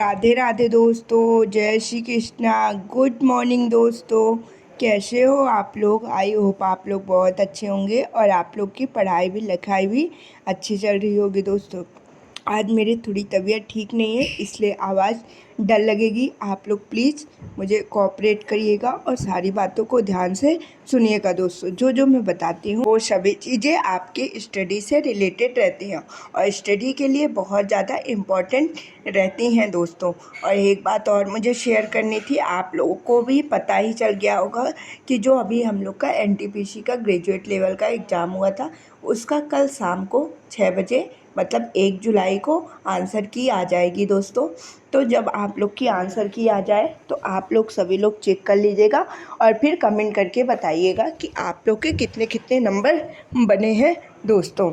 राधे राधे दोस्तों, जय Shri Krishna. Good morning दोस्तों। कैसे हो आप लोग? आई होप आप लोग बहुत अच्छे होंगे और आप लोग की पढ़ाई भी लिखाई भी अच्छी चल रही होगी दोस्तों। आज मेरी थोड़ी तबीयत ठीक नहीं है, इसलिए आवाज़ डल लगेगी। आप लोग प्लीज़ मुझे कोऑपरेट करिएगा और सारी बातों को ध्यान से सुनिएगा दोस्तों। जो जो मैं बताती हूँ वो सभी चीज़ें आपके स्टडी से रिलेटेड रहती हैं और स्टडी के लिए बहुत ज़्यादा इम्पॉर्टेंट रहती हैं दोस्तों। और एक बात और मुझे शेयर करनी थी, आप लोगों को भी पता ही चल गया होगा कि जो अभी हम लोग का एनटीपीसी का ग्रेजुएट लेवल का एग्ज़ाम हुआ था, उसका कल शाम को 6 बजे मतलब 1 जुलाई को आंसर की आ जाएगी दोस्तों। तो जब आप लोग की आंसर की आ जाए तो आप लोग सभी लोग चेक कर लीजिएगा और फिर कमेंट करके बताइएगा कि आप लोग के कितने कितने नंबर बने हैं दोस्तों।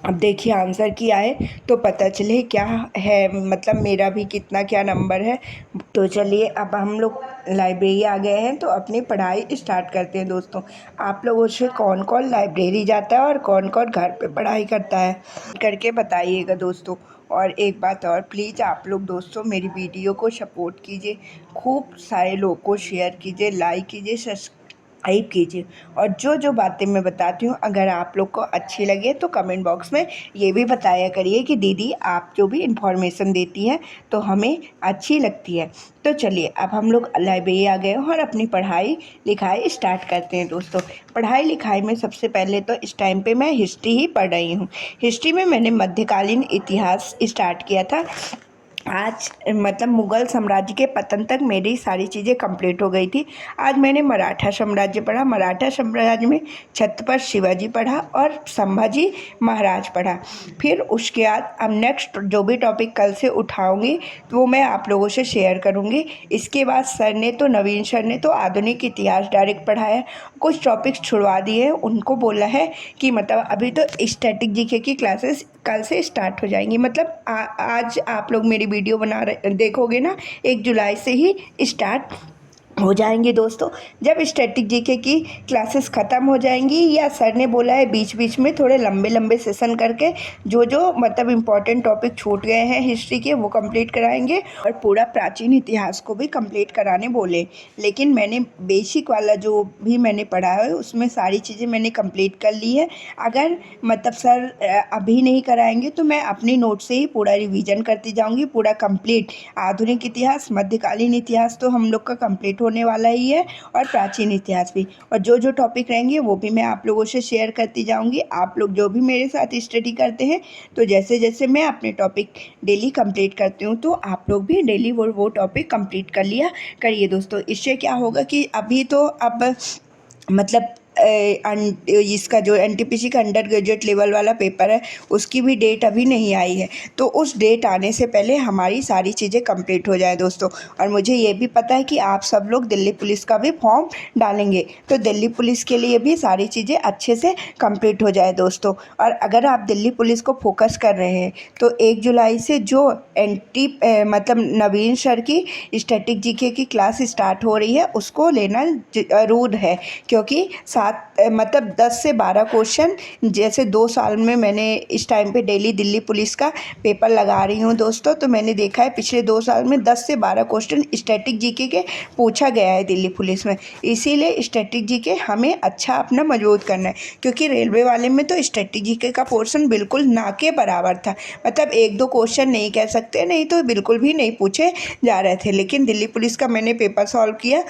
अब देखिए आंसर की आए तो पता चले क्या है, मतलब मेरा भी कितना क्या नंबर है। तो चलिए अब हम लोग लाइब्रेरी आ गए हैं तो अपनी पढ़ाई स्टार्ट करते हैं दोस्तों। आप लोगों से कौन कौन लाइब्रेरी जाता है और कौन कौन घर पे पढ़ाई करता है करके बताइएगा दोस्तों। और एक बात और, प्लीज़ आप लोग दोस्तों मेरी वीडियो को सपोर्ट कीजिए, खूब सारे लोगों को शेयर कीजिए, लाइक कीजिए, सब्सक्राइब कीजिए। और जो जो बातें मैं बताती हूँ अगर आप लोग को अच्छी लगे तो कमेंट बॉक्स में ये भी बताया करिए कि दीदी आप जो भी इन्फॉर्मेशन देती हैं तो हमें अच्छी लगती है। तो चलिए अब हम लोग लाइब्रेरी आ गए हैं और अपनी पढ़ाई लिखाई स्टार्ट करते हैं दोस्तों। पढ़ाई लिखाई में सबसे पहले तो इस टाइम पे मैं हिस्ट्री ही पढ़ रही हूँ। हिस्ट्री में मैंने मध्यकालीन इतिहास स्टार्ट किया था। आज मतलब मुग़ल साम्राज्य के पतन तक मेरी सारी चीज़ें कंप्लीट हो गई थी। आज मैंने मराठा साम्राज्य पढ़ा। मराठा साम्राज्य में छत्रपति शिवाजी पढ़ा और संभाजी महाराज पढ़ा। फिर उसके बाद अब नेक्स्ट जो भी टॉपिक कल से उठाऊंगी तो वो मैं आप लोगों से शेयर करूंगी। इसके बाद सर ने तो नवीन सर ने तो आधुनिक इतिहास डायरेक्ट पढ़ाया, कुछ टॉपिक्स छुड़वा दिए। उनको बोला है कि मतलब अभी तो स्टैटिक जीके की क्लासेस कल से स्टार्ट हो जाएंगी। मतलब आज आप लोग मेरी वीडियो बना रहे देखोगे ना, 1 जुलाई से ही स्टार्ट हो जाएंगे दोस्तों। जब स्टैटिक जीके की क्लासेस ख़त्म हो जाएंगी या सर ने बोला है बीच बीच में थोड़े लंबे लंबे सेशन करके जो जो मतलब इम्पोर्टेंट टॉपिक छूट गए हैं हिस्ट्री के वो कंप्लीट कराएंगे और पूरा प्राचीन इतिहास को भी कंप्लीट कराने बोले। लेकिन मैंने बेसिक वाला जो भी मैंने पढ़ा है उसमें सारी चीज़ें मैंने कंप्लीट कर ली है। अगर मतलब सर अभी नहीं कराएंगे तो मैं अपनी नोट से ही पूरा रिवीजन करती जाऊँगी, पूरा कंप्लीट। आधुनिक इतिहास मध्यकालीन इतिहास तो हम लोग का कंप्लीट होने वाला ही है और प्राचीन इतिहास भी। और जो जो टॉपिक रहेंगे वो भी मैं आप लोगों से शेयर करती जाऊंगी। आप लोग जो भी मेरे साथ स्टडी करते हैं तो जैसे जैसे मैं अपने टॉपिक डेली कंप्लीट करती हूँ तो आप लोग भी डेली वो टॉपिक कंप्लीट कर लिया करिए दोस्तों। इससे क्या होगा कि अभी तो अब मतलब इसका जो एनटीपीसी का अंडर ग्रेजुएट लेवल वाला पेपर है उसकी भी डेट अभी नहीं आई है, तो उस डेट आने से पहले हमारी सारी चीज़ें कंप्लीट हो जाए दोस्तों। और मुझे ये भी पता है कि आप सब लोग दिल्ली पुलिस का भी फॉर्म डालेंगे, तो दिल्ली पुलिस के लिए भी सारी चीज़ें अच्छे से कंप्लीट हो जाए दोस्तों। और अगर आप दिल्ली पुलिस को फोकस कर रहे हैं तो 1 जुलाई से जो मतलब नवीन सर की स्टैटिक जीके की क्लास स्टार्ट हो रही है उसको लेना ज़रूर है, क्योंकि मतलब 10 से 12 क्वेश्चन जैसे 2 साल में मैंने इस टाइम पे डेली दिल्ली पुलिस का पेपर लगा रही हूँ दोस्तों। तो मैंने देखा है पिछले 2 साल में 10 से 12 क्वेश्चन स्टैटिक जीके के पूछा गया है दिल्ली पुलिस में। इसीलिए स्टैटिक जीके हमें अच्छा अपना मजबूत करना है, क्योंकि रेलवे वाले में तो स्टैटिक जीके का पोर्शन बिल्कुल ना के बराबर था। मतलब 1-2 क्वेश्चन नहीं कह सकते, नहीं तो बिल्कुल भी नहीं पूछे जा रहे थे। लेकिन दिल्ली पुलिस का मैंने पेपर सॉल्व किया,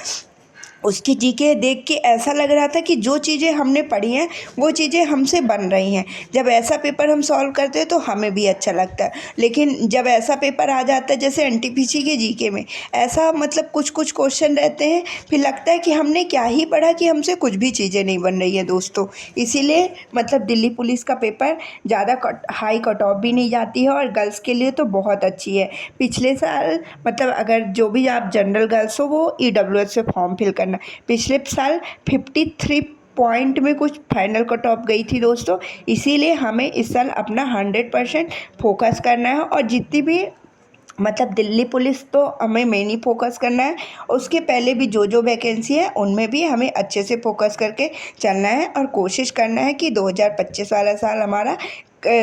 उसकी जीके देख के ऐसा लग रहा था कि जो चीज़ें हमने पढ़ी हैं वो चीज़ें हमसे बन रही हैं। जब ऐसा पेपर हम सॉल्व करते हैं तो हमें भी अच्छा लगता है। लेकिन जब ऐसा पेपर आ जाता है जैसे एनटीपीसी के जीके में, ऐसा मतलब कुछ कुछ क्वेश्चन रहते हैं, फिर लगता है कि हमने क्या ही पढ़ा कि हमसे कुछ भी चीज़ें नहीं बन रही हैं दोस्तों। इसीलिए मतलब दिल्ली पुलिस का पेपर ज़्यादा हाई कट ऑफ भी नहीं जाती है और गर्ल्स के लिए तो बहुत अच्छी है। पिछले साल मतलब अगर जो भी आप जनरल गर्ल्स हो वो ईडब्ल्यूएस से फॉर्म फिल करना। पिछले साल 53 पॉइंट में कुछ फाइनल कट ऑफ गई थी दोस्तों। इसीलिए हमें इस साल अपना 100% फोकस करना है और जितनी भी मतलब दिल्ली पुलिस तो हमें मेन ही फोकस करना है, उसके पहले भी जो जो वैकेंसी है उनमें भी हमें अच्छे से फोकस करके चलना है और कोशिश करना है कि 2025 वाला साल हमारा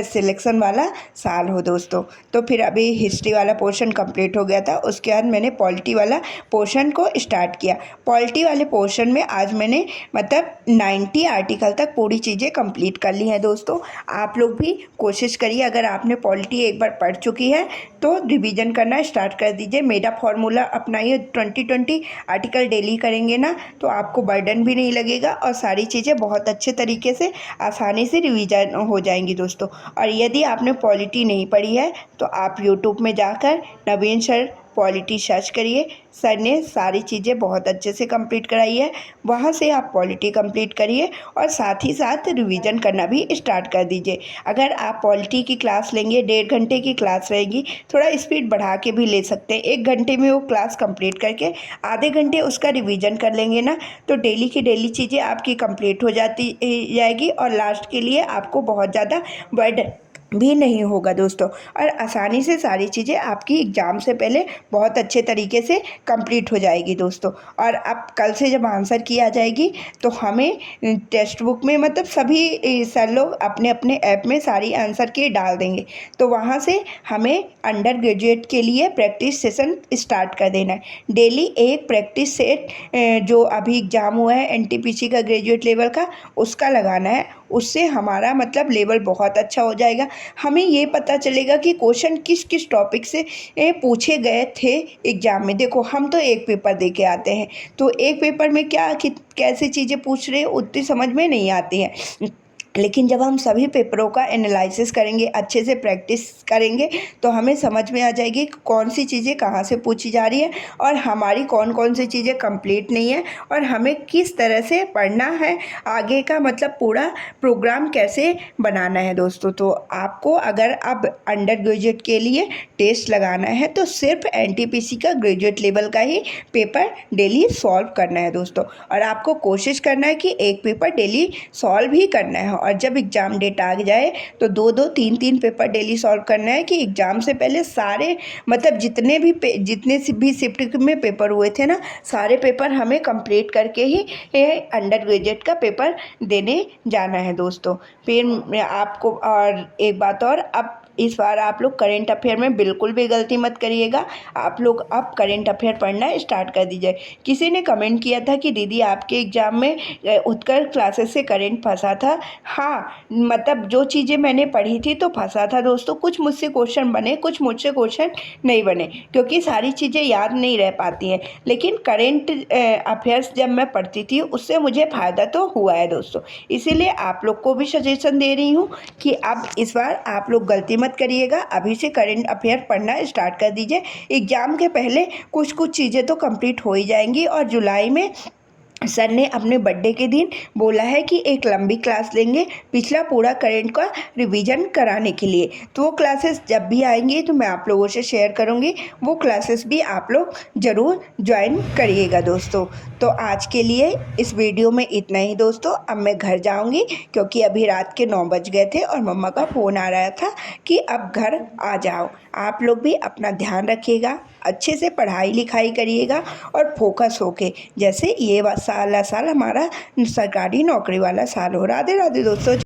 सिलेक्शन वाला साल हो दोस्तों। तो फिर अभी हिस्ट्री वाला पोर्शन कंप्लीट हो गया था, उसके बाद मैंने पॉलिटी वाला पोर्शन को स्टार्ट किया। पॉलिटी वाले पोर्शन में आज मैंने मतलब 90 आर्टिकल तक पूरी चीज़ें कंप्लीट कर ली हैं दोस्तों। आप लोग भी कोशिश करिए, अगर आपने पॉलिटी एक बार पढ़ चुकी है तो रिवीजन करना स्टार्ट कर दीजिए। मेरा फॉर्मूला अपनाइए, 20-20 आर्टिकल डेली करेंगे ना तो आपको बर्डन भी नहीं लगेगा और सारी चीज़ें बहुत अच्छे तरीके से आसानी से रिवीजन हो जाएंगी दोस्तों। और यदि आपने पॉलिटी नहीं पढ़ी है तो आप यूट्यूब में जाकर नवीन सर पॉलिटी सर्च करिए। सर ने सारी चीज़ें बहुत अच्छे से कंप्लीट कराई है, वहाँ से आप पॉलिटी कंप्लीट करिए और साथ ही साथ रिवीजन करना भी स्टार्ट कर दीजिए। अगर आप पॉलिटी की क्लास लेंगे, 1.5 घंटे की क्लास रहेगी, थोड़ा स्पीड बढ़ा के भी ले सकते हैं। 1 घंटे में वो क्लास कंप्लीट करके आधे घंटे उसका रिवीजन कर लेंगे ना तो डेली की डेली चीज़ें आपकी कंप्लीट हो जाएगी और लास्ट के लिए आपको बहुत ज़्यादा बर्डन भी नहीं होगा दोस्तों। और आसानी से सारी चीज़ें आपकी एग्ज़ाम से पहले बहुत अच्छे तरीके से कंप्लीट हो जाएगी दोस्तों। और अब कल से जब आंसर की आ जाएगी तो हमें टेक्स्ट बुक में मतलब सभी सर लोग अपने अपने ऐप में सारी आंसर की डाल देंगे, तो वहाँ से हमें अंडर ग्रेजुएट के लिए प्रैक्टिस सेशन स्टार्ट कर देना है। डेली एक प्रैक्टिस सेट जो अभी एग्ज़ाम हुआ है एनटीपीसी का ग्रेजुएट लेवल का, उसका लगाना है। उससे हमारा मतलब लेवल बहुत अच्छा हो जाएगा। हमें ये पता चलेगा कि क्वेश्चन किस किस टॉपिक से पूछे गए थे एग्ज़ाम में। देखो हम तो एक पेपर दे के आते हैं, तो एक पेपर में क्या कैसी चीज़ें पूछ रहे हैं उतनी समझ में नहीं आती हैं, लेकिन जब हम सभी पेपरों का एनालिसिस करेंगे, अच्छे से प्रैक्टिस करेंगे, तो हमें समझ में आ जाएगी कौन सी चीज़ें कहाँ से पूछी जा रही है और हमारी कौन कौन सी चीज़ें कंप्लीट नहीं है और हमें किस तरह से पढ़ना है, आगे का मतलब पूरा प्रोग्राम कैसे बनाना है दोस्तों। तो आपको अगर अब अंडर ग्रेजुएट के लिए टेस्ट लगाना है तो सिर्फ एनटीपीसी का ग्रेजुएट लेवल का ही पेपर डेली सॉल्व करना है दोस्तों। और आपको कोशिश करना है कि एक पेपर डेली सॉल्व ही करना है और जब एग्ज़ाम डेट आ जाए तो 2-2 3-3 पेपर डेली सॉल्व करना है कि एग्ज़ाम से पहले सारे मतलब जितने भी शिफ्ट में पेपर हुए थे ना, सारे पेपर हमें कंप्लीट करके ही अंडर ग्रेजुएट का पेपर देने जाना है दोस्तों। फिर आपको और एक बात और, अब इस बार आप लोग करेंट अफेयर में बिल्कुल भी गलती मत करिएगा। आप लोग अब करेंट अफेयर पढ़ना स्टार्ट कर दीजिए। किसी ने कमेंट किया था कि दीदी आपके एग्ज़ाम में उत्कर्ष क्लासेस से करेंट फंसा था। हाँ, मतलब जो चीज़ें मैंने पढ़ी थी तो फंसा था दोस्तों। कुछ मुझसे क्वेश्चन बने, कुछ मुझसे क्वेश्चन नहीं बने, क्योंकि सारी चीज़ें याद नहीं रह पाती हैं। लेकिन करेंट अफेयर्स जब मैं पढ़ती थी उससे मुझे फ़ायदा तो हुआ है दोस्तों। इसीलिए आप लोग को भी सजेशन दे रही हूँ कि अब इस बार आप लोग गलती मत करिएगा, अभी से करेंट अफेयर पढ़ना स्टार्ट कर दीजिए। एग्ज़ाम के पहले कुछ कुछ चीज़ें तो कंप्लीट हो ही जाएंगी। और जुलाई में सर ने अपने बर्थडे के दिन बोला है कि एक लंबी क्लास लेंगे पिछला पूरा करेंट का रिवीजन कराने के लिए। तो वो क्लासेस जब भी आएंगी तो मैं आप लोगों से शेयर करूंगी, वो क्लासेस भी आप लोग ज़रूर ज्वाइन करिएगा दोस्तों। तो आज के लिए इस वीडियो में इतना ही दोस्तों। अब मैं घर जाऊंगी क्योंकि अभी रात के 9 बज गए थे और मम्मा का फ़ोन आ रहा था कि अब घर आ जाओ। आप लोग भी अपना ध्यान रखिएगा, अच्छे से पढ़ाई लिखाई करिएगा और फोकस होके, जैसे ये साल हमारा सरकारी नौकरी वाला साल हो। राधे राधे दोस्तों।